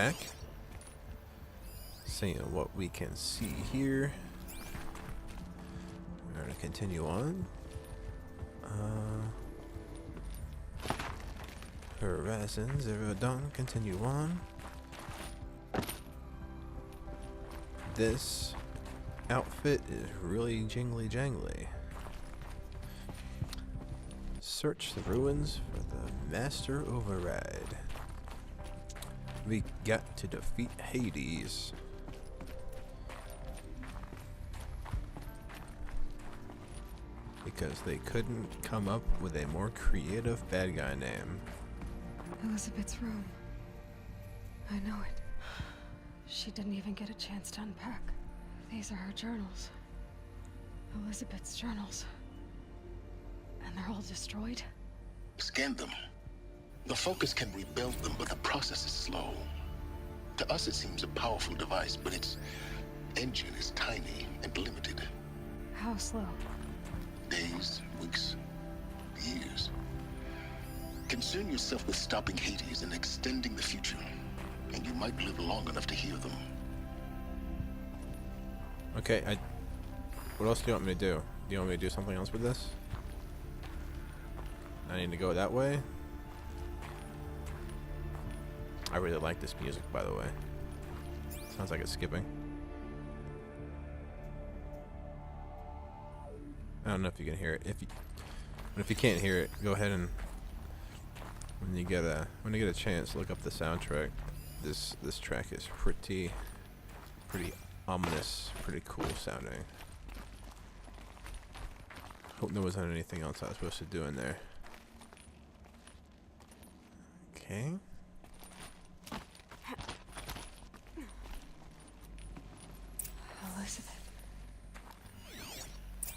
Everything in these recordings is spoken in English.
back. Seeing what we can see here. We're gonna continue on. Horizon Zero Dawn, continue on. This outfit is really jingly jangly. Search the ruins for the Master Override. We got to defeat Hades. Because they couldn't come up with a more creative bad guy name. Elizabeth's room. I know it. She didn't even get a chance to unpack. These are her journals. Elizabeth's journals. And they're all destroyed? Scan them. The Focus can rebuild them, but the process is slow. To us, it seems a powerful device, but its engine is tiny and limited. How slow? Days, weeks, years. Concern yourself with stopping Hades and extending the future, and you might live long enough to hear them. Okay, what else do you want me to do? Do you want me to do something else with this? I need to go that way. I really like this music, by the way. Sounds like it's skipping. I don't know if you can hear it. But if you can't hear it, go ahead and when you get a chance, look up the soundtrack. This track is pretty ominous, pretty cool sounding. Hope there wasn't anything else I was supposed to do in there. Okay. Elizabeth.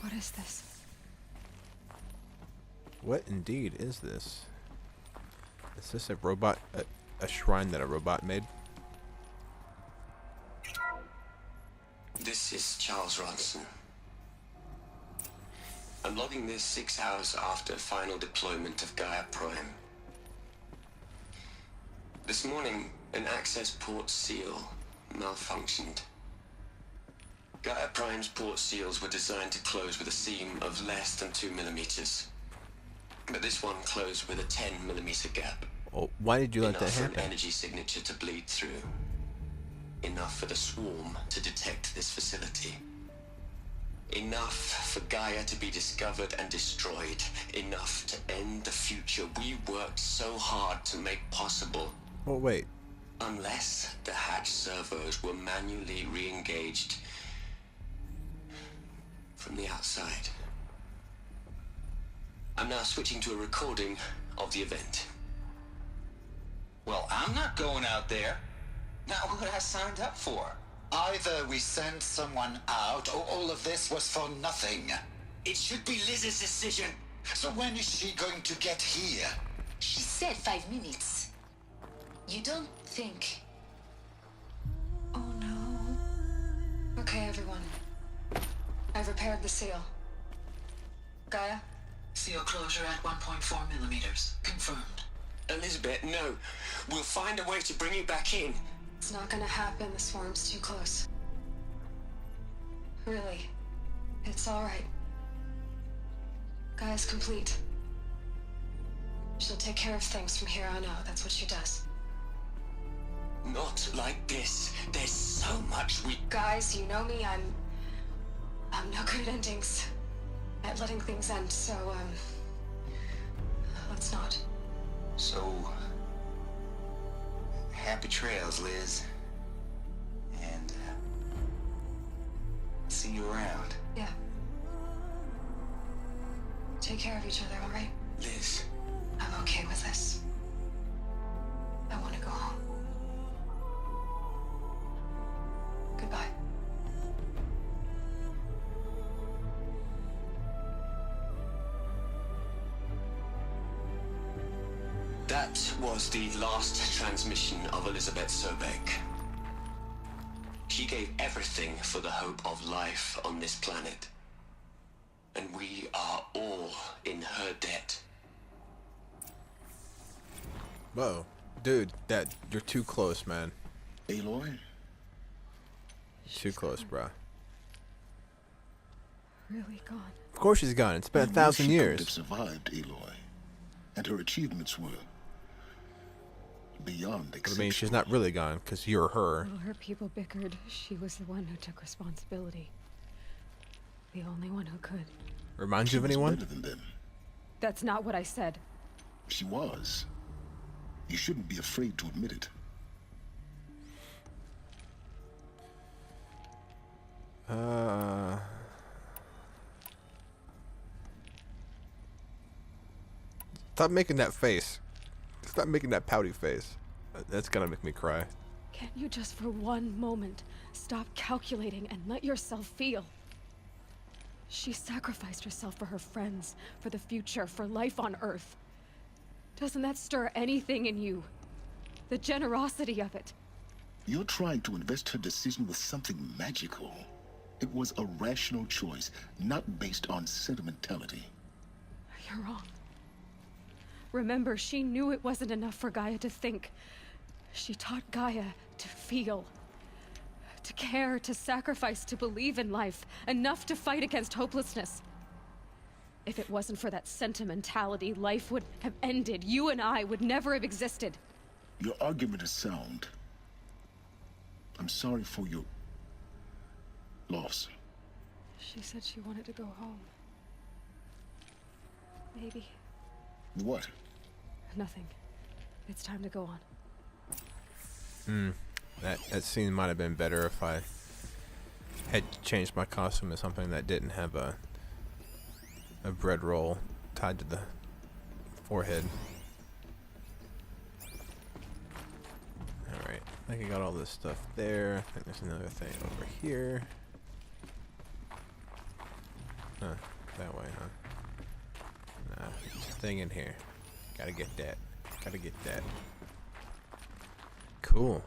What is this? What indeed is this? Is this a robot, a shrine that a robot made? This is Charles Ronson. I'm logging this 6 hours after final deployment of Gaia Prime. This morning, an access port seal malfunctioned. Gaia Prime's port seals were designed to close with a seam of less than 2 millimeters. But this one closed with a 10 millimeter gap. Oh, why did you let that Enough for happen? an energy signature to bleed through. Enough for the swarm to detect this facility. Enough for Gaia to be discovered and destroyed. Enough to end the future we worked so hard to make possible. Oh, wait. Unless the hatch servos were manually re-engaged from the outside. I'm now switching to a recording of the event. Well, I'm not going out there. Not what I signed up for. Either we sent someone out, or all of this was for nothing. It should be Liz's decision. So when is she going to get here? She said 5 minutes. You don't think... Oh no. Okay, everyone. I've repaired the seal. Gaia? Seal closure at 1.4 millimeters. Confirmed. Elizabeth, no. We'll find a way to bring you back in. It's not gonna happen. The swarm's too close. Really. It's alright. Gaia's complete. She'll take care of things from here on out. That's what she does. Not like this. There's so much we... Guys, you know me. I'm no good at endings. At letting things end, so, let's not. So... happy trails, Liz. And, see you around. Yeah. Take care of each other, alright? Liz. I'm okay with this. I want to go home. Goodbye. That was the last transmission of Elizabeth Sobek. She gave everything for the hope of life on this planet. And we are all in her debt. Whoa. Dude, you're too close, man. Aloy? Too close, bruh. Really gone. Of course she's gone. It's been I a knew 1,000 she couldn't years. have survived Aloy, and her achievements were beyond But I exceptional. mean, she's not really gone, because you're her. While her people bickered, she was the one who took responsibility. The only one who could. Reminds She you of was anyone? better than them. That's not what I said. She was. You shouldn't be afraid to admit it. Stop making that face. Stop making that pouty face. That's gonna make me cry. Can't you just for one moment stop calculating and let yourself feel? She sacrificed herself for her friends, for the future, for life on Earth. Doesn't that stir anything in you? The generosity of it. You're trying to invest her decision with something magical. It was a rational choice, not based on sentimentality. You're wrong. Remember, she knew it wasn't enough for Gaia to think. She taught Gaia to feel. To care, to sacrifice, to believe in life. Enough to fight against hopelessness. If it wasn't for that sentimentality, life would have ended. You and I would never have existed. Your argument is sound. I'm sorry for your loss. She said she wanted to go home. Maybe. What? Nothing. It's time to go on. That scene might have been better if I had changed my costume to something that didn't have a bread roll tied to the forehead. Alright, I think I got all this stuff there. I think there's another thing over here. Huh, that way, huh? Nah, there's a thing in here. Gotta get that. Gotta get that. Cool.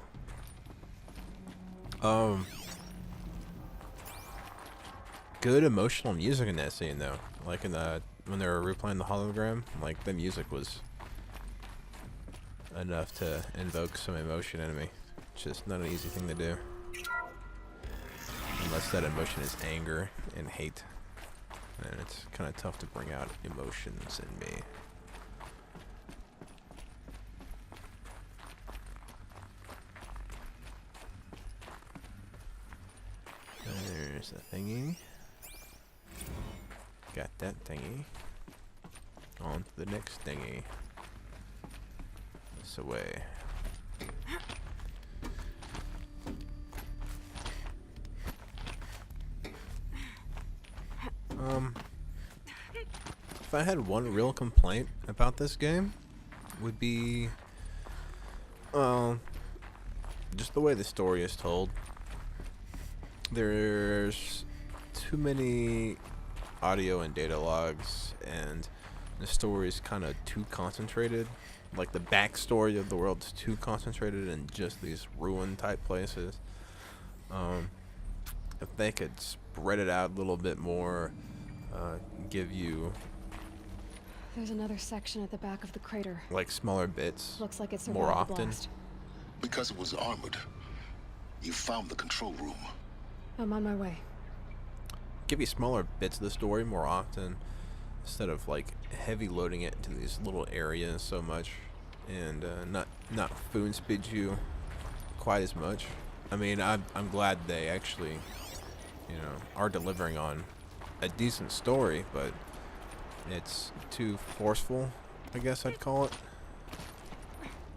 Good emotional music in that scene though. Like in the when they were replaying the hologram, like the music was enough to invoke some emotion in me. It's just not an easy thing to do. Unless that emotion is anger and hate. And it's kind of tough to bring out emotions in me. There's a thingy. Got that thingy. On to the next thingy. This away. If I had one real complaint about this game, would be, just the way the story is told. There's too many audio and data logs, and the story is kind of too concentrated. Like the backstory of the world is too concentrated in just these ruin type places. If they could spread it out a little bit more, give you There's another section at the back of the crater. like smaller bits Looks like it's more survived the often. blast. Because it was armored, you found the control room. I'm on my way. Give you smaller bits of the story more often instead of like heavy loading it into these little areas so much, and not spoon speed you quite as much. I mean, I'm glad they actually, you know, are delivering on a decent story, but it's too forceful, I guess I'd call it.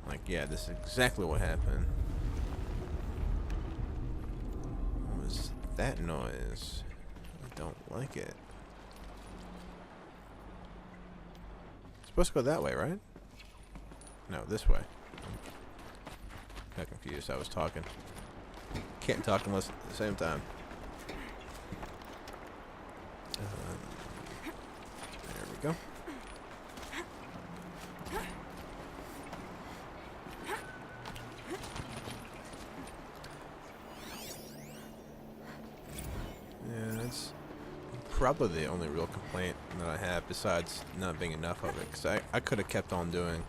Like, yeah, this is exactly what happened. What was that noise? I don't like it. It's supposed to go that way, right? No, this way. Got confused. I was talking. Can't talk unless at the same time. There we go. Yeah, that's probably the only real complaint that I have, besides not being enough of it. Because I could have kept on doing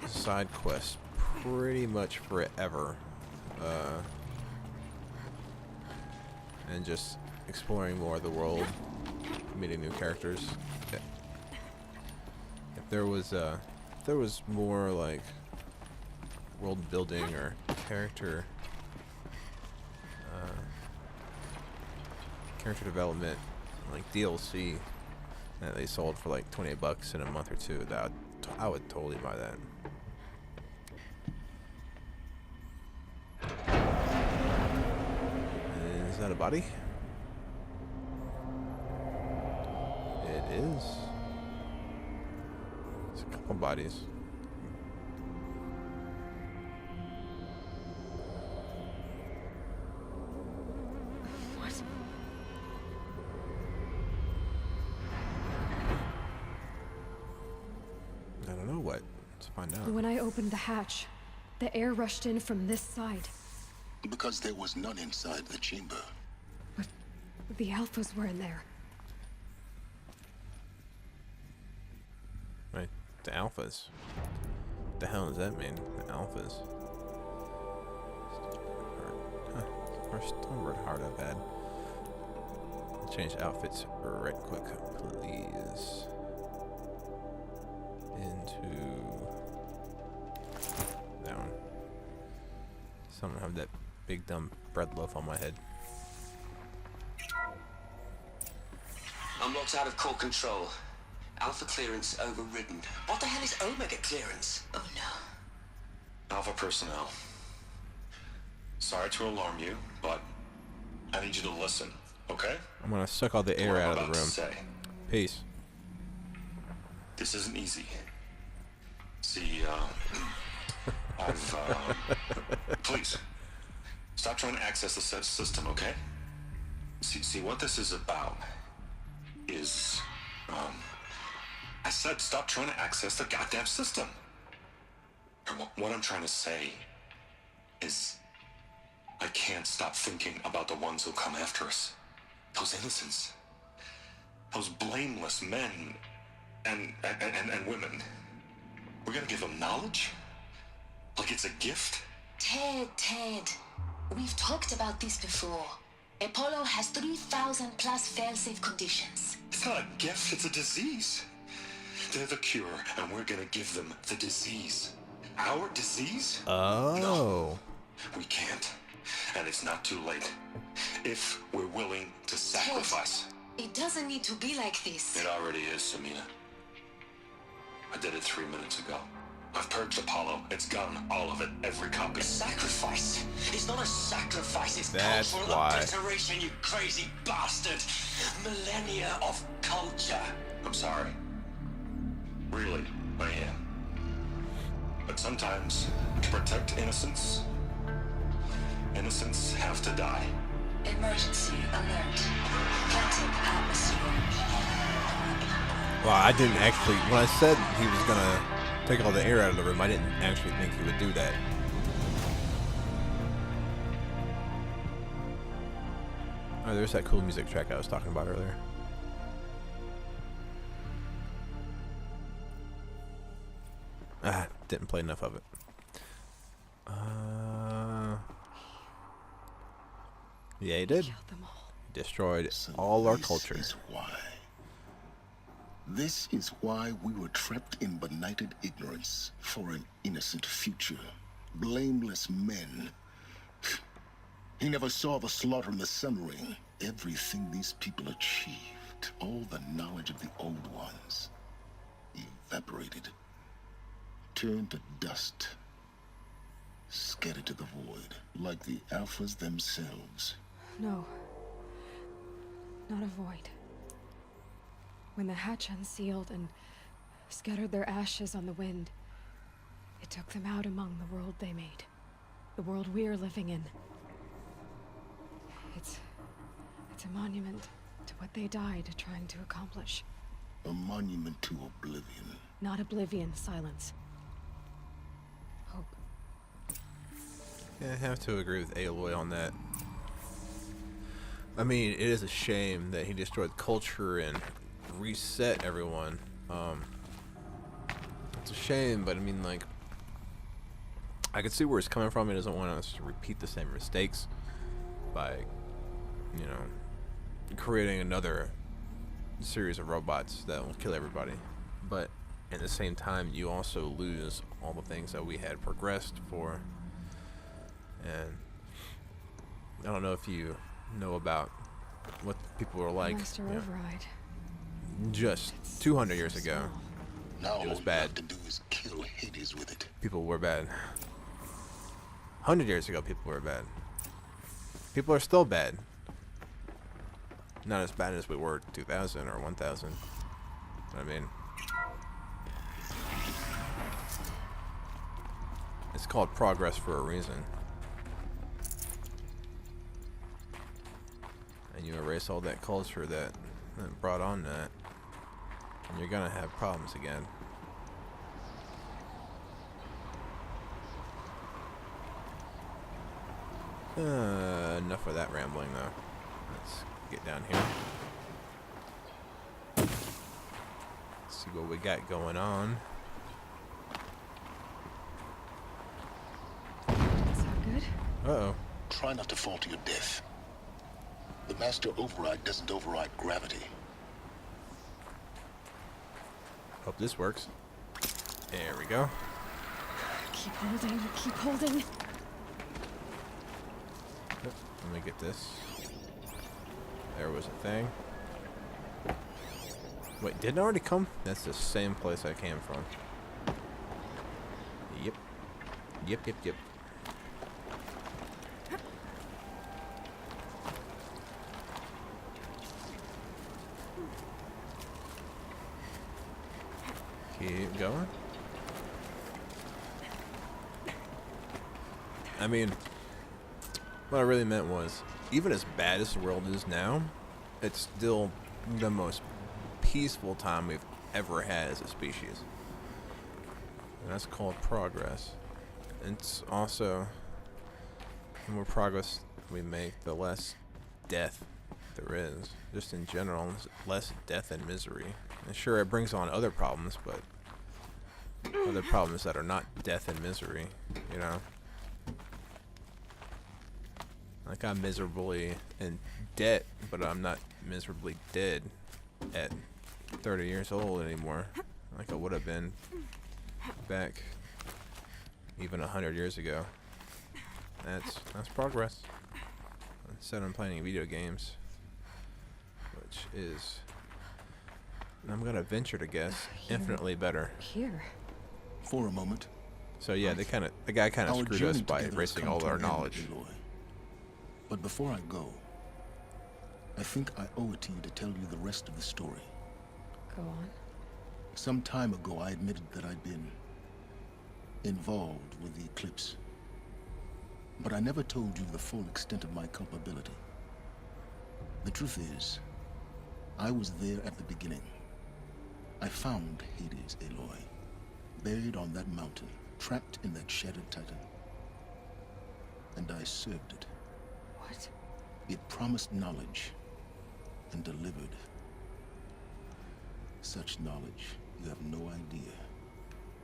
side quests pretty much forever. And just exploring more of the world, meeting new characters. If there was more like world building or character development, like DLC that they sold for like $28 in a month or two, that I would totally buy that. Is that a body? It is. It's a couple bodies. What? I don't know what. Let's find out. When I opened the hatch, the air rushed in from this side. Because there was none inside the chamber. But the Alphas were in there. Right, the Alphas. What the hell does that mean? The Alphas. First word hard I've had. Change outfits right quick, please. Into that one. Someone have that big dumb bread loaf on my head. I'm locked out of core control. Alpha clearance overridden. What the hell is Omega clearance? Oh no. Alpha personnel. Sorry to alarm you, but I need you to listen, okay? I'm gonna suck all the air What I'm out of about the to room. say. Peace. This isn't easy. See, please, stop trying to access the set system, okay? See, what this is about is, I said stop trying to access the goddamn system. And what I'm trying to say is, I can't stop thinking about the ones who come after us. Those innocents. Those blameless men and women. We're gonna give them knowledge? Like it's a gift? Ted, we've talked about this before. Apollo has 3,000 plus fail-safe conditions. It's not a gift, it's a disease. They're the cure, and we're gonna give them the disease. Our disease? Oh. No, we can't. And it's not too late. If we're willing to sacrifice. It doesn't need to be like this. It already is, Samina. I did it 3 minutes ago. I've purged Apollo. It's gone. All of it. Every copy. A sacrifice? It's not a sacrifice, it's That's cultural why. obliteration, you crazy bastard! Millennia of culture. I'm sorry. Really, I am. But sometimes, to protect innocence, innocents have to die. Emergency alert. Planting atmosphere. Well, I didn't actually. When I said he was gonna take all the air out of the room, I didn't actually think he would do that. Oh, there's that cool music track I was talking about earlier. Ah, didn't play enough of it. Yeah, he did. Killed them all. Destroyed So all our this culture. is why. This is why we were trapped in benighted ignorance for an innocent future. Blameless men. He never saw the slaughter in the Sun Ring. Everything these people achieved, all the knowledge of the old ones, evaporated, turned to dust, scattered to the void, like the Alphas themselves. No. Not a void. When the hatch unsealed and scattered their ashes on the wind, it took them out among the world they made. The world we're living in. It's a monument to what they died trying to accomplish. A monument to oblivion. Not oblivion, silence. Hope. Yeah, I have to agree with Aloy on that. I mean, it is a shame that he destroyed culture and reset everyone. It's a shame, but I mean, like, I can see where it's coming from. He doesn't want us to repeat the same mistakes by, you know, creating another series of robots that will kill everybody. But at the same time, you also lose all the things that we had progressed for. And I don't know if you know about what people were like, Master you know, Override. just 200 years ago. Now It was all you bad. have to do is kill Hades with it. People were bad. 100 years ago, people were bad. People are still bad. Not as bad as we were 2000 or 1000. I mean, it's called progress for a reason. And you erase all that culture that brought on that, and you're gonna have problems again. Enough of that rambling, though. Let's get down here. See what we got going on. Sound good? Uh-oh. Try not to fall to your death. The Master Override doesn't override gravity. Hope this works. There we go. Keep holding, keep holding. Yep, let me get this. There was a thing. Wait, didn't it already come? That's the same place I came from. Yep. Yep, yep, yep. Keep going. I mean, what I really meant was, even as bad as the world is now, it's still the most peaceful time we've ever had as a species. And that's called progress. It's also, the more progress we make, the less death there is. Just in general, less death and misery. And sure, it brings on other problems, but other problems that are not death and misery, you know? Like, I'm miserably in debt, but I'm not miserably dead at 30 years old anymore, like I would have been back even 100 years ago. That's progress. Instead I'm playing video games, which is, I'm gonna venture to guess, infinitely better. Here. For a moment, So yeah, the guy kind of our screwed us journey by together has erasing come all to our an end, knowledge. Aloy. But before I go, I think I owe it to you to tell you the rest of the story. Go on. Some time ago, I admitted that I'd been involved with the Eclipse. But I never told you the full extent of my culpability. The truth is, I was there at the beginning. I found Hades, Aloy, buried on that mountain, trapped in that shattered titan. And I served it. What? It promised knowledge and delivered. Such knowledge, you have no idea.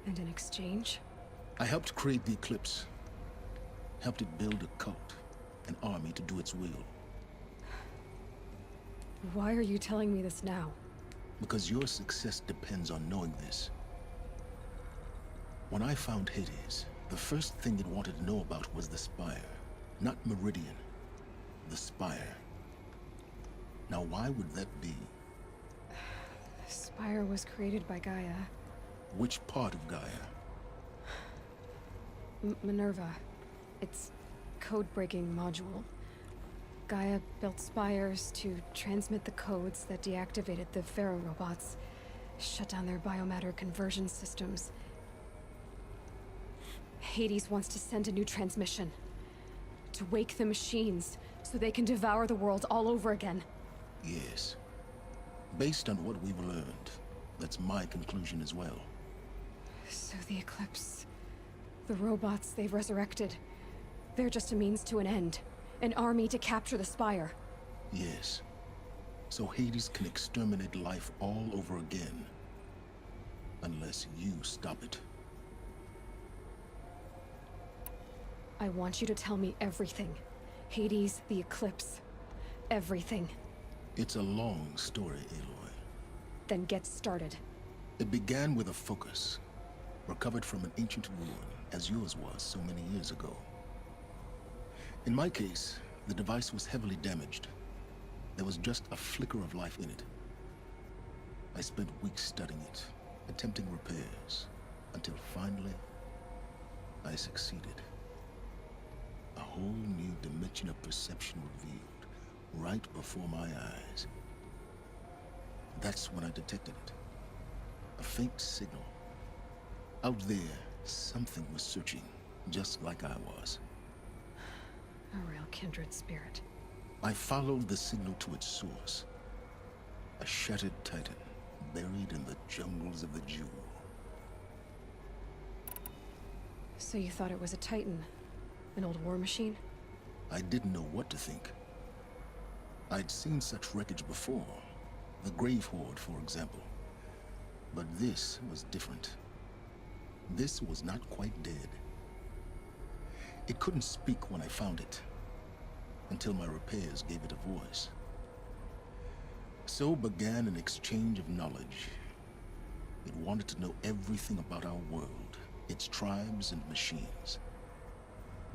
And in exchange? I helped create the Eclipse. Helped it build a cult, an army to do its will. Why are you telling me this now? Because your success depends on knowing this. When I found Hades, the first thing it wanted to know about was the Spire. Not Meridian. The Spire. Now why would that be? Spire was created by Gaia. Which part of Gaia? Minerva. It's code-breaking module. Gaia built spires to transmit the codes that deactivated the Pharaoh robots, shut down their biomatter conversion systems. Hades wants to send a new transmission. To wake the machines, so they can devour the world all over again. Yes. Based on what we've learned, that's my conclusion as well. So the Eclipse... the robots they've resurrected... they're just a means to an end. An army to capture the Spire. Yes. So Hades can exterminate life all over again. Unless you stop it. I want you to tell me everything. Hades, the Eclipse. Everything. It's a long story, Aloy. Then get started. It began with a focus, recovered from an ancient ruin, as yours was so many years ago. In my case, the device was heavily damaged. There was just a flicker of life in it. I spent weeks studying it, attempting repairs, until finally, I succeeded. A whole new dimension of perception revealed, right before my eyes. That's when I detected it. A faint signal. Out there, something was searching, just like I was. A real kindred spirit. I followed the signal to its source. A shattered titan, buried in the jungles of the Jewel. So you thought it was a Titan? An old war machine? I didn't know what to think. I'd seen such wreckage before. The Grave Horde, for example. But this was different. This was not quite dead. It couldn't speak when I found it, until my repairs gave it a voice. So began an exchange of knowledge. It wanted to know everything about our world, its tribes and machines.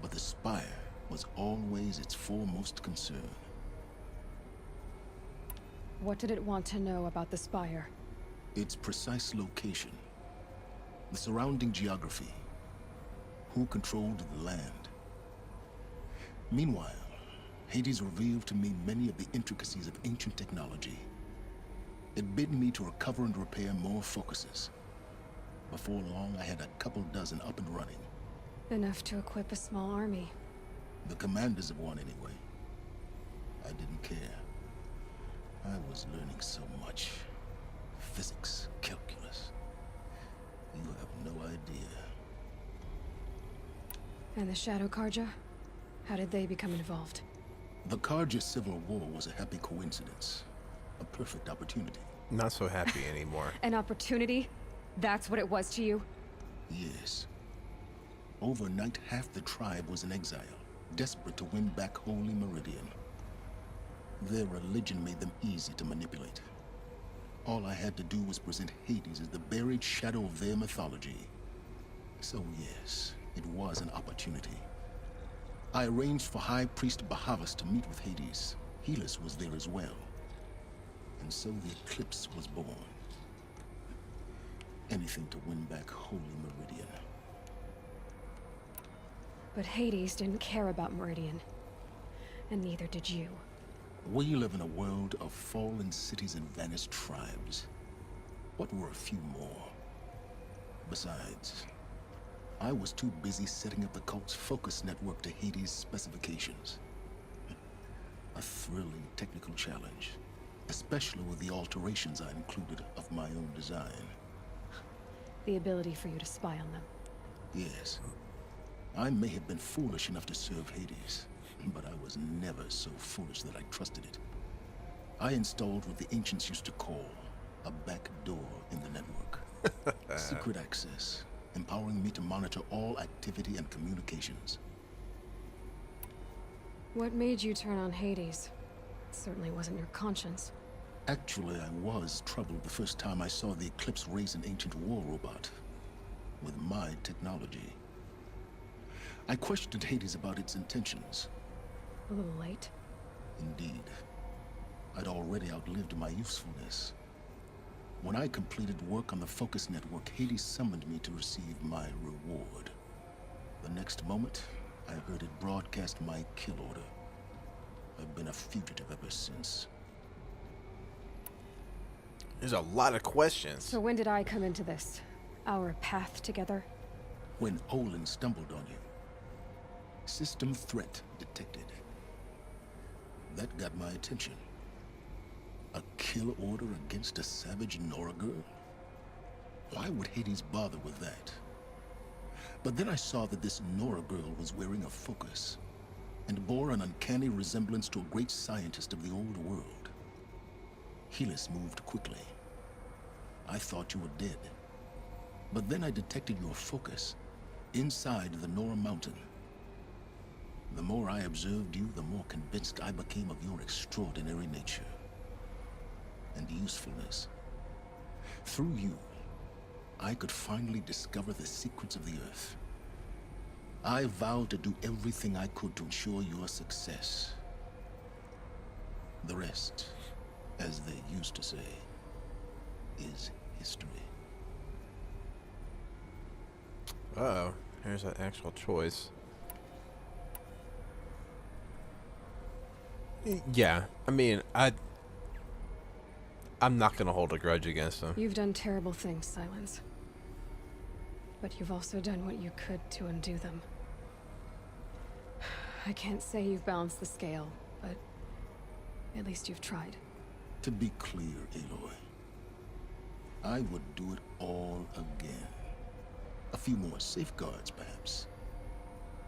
But the Spire was always its foremost concern. What did it want to know about the Spire? Its precise location, the surrounding geography, who controlled the land. Meanwhile, Hades revealed to me many of the intricacies of ancient technology. It bid me to recover and repair more focuses. Before long, I had a couple dozen up and running. Enough to equip a small army. The commanders of one, anyway. I didn't care. I was learning so much. Physics, calculus. You have no idea. And the Shadow Carja? How did they become involved? The Carja Civil War was a happy coincidence. A perfect opportunity. Not so happy anymore. An opportunity? That's what it was to you? Yes. Overnight, half the tribe was in exile, desperate to win back Holy Meridian. Their religion made them easy to manipulate. All I had to do was present Hades as the buried shadow of their mythology. So yes, it was an opportunity. I arranged for High Priest Bahavas to meet with Hades. Helis was there as well. And so the Eclipse was born. Anything to win back Holy Meridian. But Hades didn't care about Meridian. And neither did you. We live in a world of fallen cities and vanished tribes. What were a few more? Besides, I was too busy setting up the cult's focus network to Hades' specifications. A thrilling technical challenge, especially with the alterations I included of my own design. The ability for you to spy on them. Yes. I may have been foolish enough to serve Hades, but I was never so foolish that I trusted it. I installed what the ancients used to call a back door in the network. Secret access, empowering me to monitor all activity and communications. What made you turn on Hades? It certainly wasn't your conscience. Actually, I was troubled the first time I saw the Eclipse raise an ancient war robot with my technology. I questioned Hades about its intentions. A little late. Indeed. I'd already outlived my usefulness. When I completed work on the Focus Network, Hades summoned me to receive my reward. The next moment, I heard it broadcast my kill order. I've been a fugitive ever since. There's a lot of questions. So when did I come into this? Our path together? When Olin stumbled on you. System threat detected. That got my attention. A kill order against a savage Nora girl? Why would Hades bother with that? But then I saw that this Nora girl was wearing a focus, and bore an uncanny resemblance to a great scientist of the old world. Helis moved quickly. I thought you were dead. But then I detected your focus inside the Nora mountain. The more I observed you, the more convinced I became of your extraordinary nature and usefulness. Through you, I could finally discover the secrets of the Earth. I vowed to do everything I could to ensure your success. The rest, as they used to say, is history. Uh-oh. Here's an actual choice. Yeah, I mean, I'm not gonna hold a grudge against him. You've done terrible things, Silence. But you've also done what you could to undo them. I can't say you've balanced the scale, but at least you've tried. To be clear, Aloy, I would do it all again. A few more safeguards, perhaps,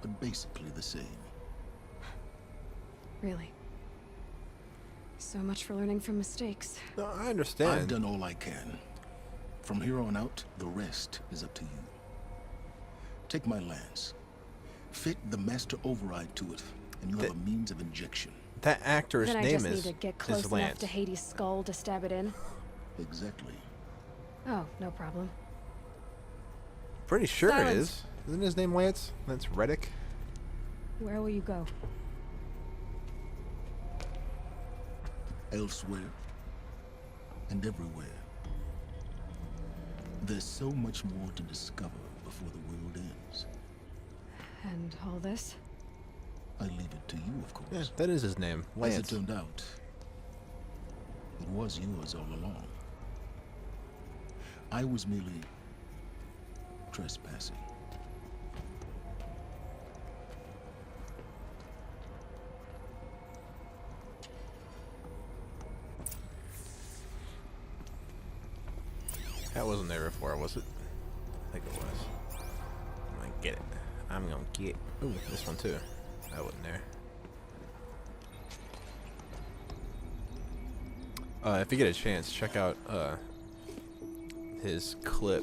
but basically the same. Really. So much for learning from mistakes. No, I understand. I've done all I can. From here on out, the rest is up to you. Take my lance. Fit the master override to it, and you have a means of injection. That actor's Then I name just is need to get close enough Lance. to Hades' skull to stab it in. Exactly. Oh, no problem. Pretty sure it Silence. is. Isn't his name Lance? Lance Reddick? Where will you go? Elsewhere and everywhere. There's so much more to discover before the world ends. And all this? I leave it to you, of course. Yeah, that is his name. As it Lance. turned out, it was yours all along. I was merely trespassing. That wasn't there before, was it? I think it was. I'm gonna get it. I'm gonna get... Ooh, this one too. That wasn't there. If you get a chance, check out his clip,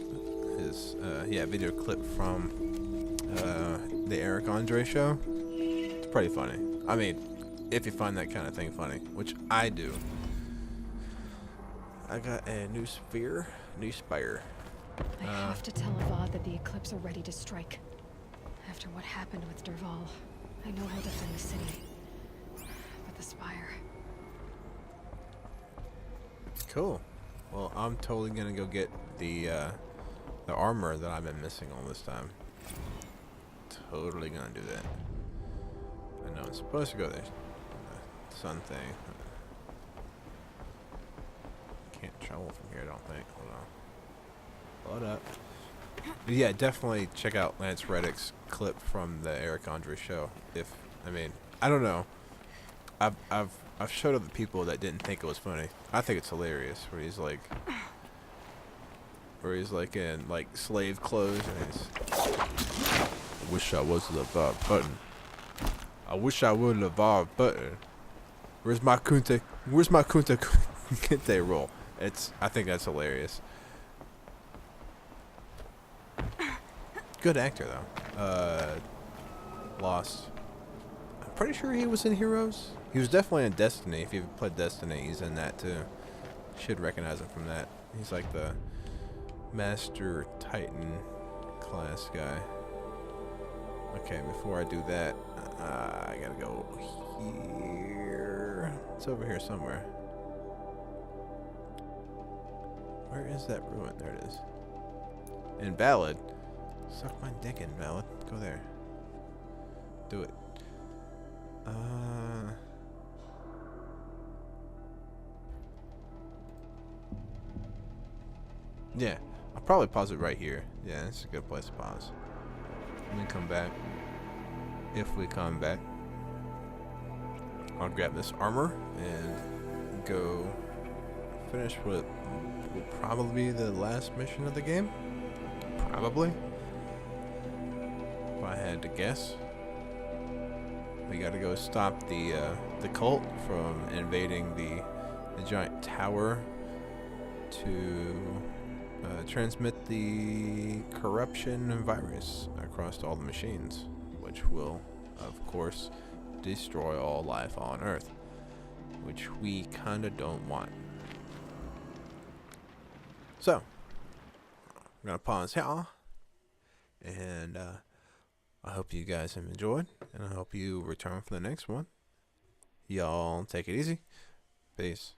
his video clip from the Eric Andre show. It's pretty funny. I mean, if you find that kind of thing funny, which I do. I got a new sphere, new spire. I have to tell Avad that the Eclipse are ready to strike. After what happened with Dervahl, I know he'll defend the city. But the Spire... Cool. Well, I'm totally gonna go get the armor that I've been missing all this time. Totally gonna do that. I know I'm supposed to go there. The sun thing. Can't travel from here, I don't think. Hold on. Load up. But yeah, definitely check out Lance Reddick's clip from the Eric Andre show. I don't know. I've showed other people that didn't think it was funny. I think it's hilarious where he's like in like slave clothes and he's I wish I was the Vav button. I wish I would the Vav button. Where's my Kunta Kinte roll? I think that's hilarious. Good actor though. Lost. I'm pretty sure he was in Heroes. He was definitely in Destiny. If you've played Destiny, he's in that too. Should recognize him from that. He's like the Master Titan class guy. Okay, before I do that, I gotta go here. It's over here somewhere. Where is that ruin? There it is. In Ballad. Suck my dick in Ballad. Go there. Do it. Yeah, I'll probably pause it right here. Yeah, it's a good place to pause. Let me come back. If we come back, I'll grab this armor and go finish what will probably be the last mission of the game. Probably. If I had to guess. We gotta go stop the cult from invading the giant tower to transmit the corruption virus across all the machines, which will of course, destroy all life on Earth, which we kind of don't want. So, I'm going to pause here, and I hope you guys have enjoyed, and I hope you return for the next one. Y'all take it easy. Peace.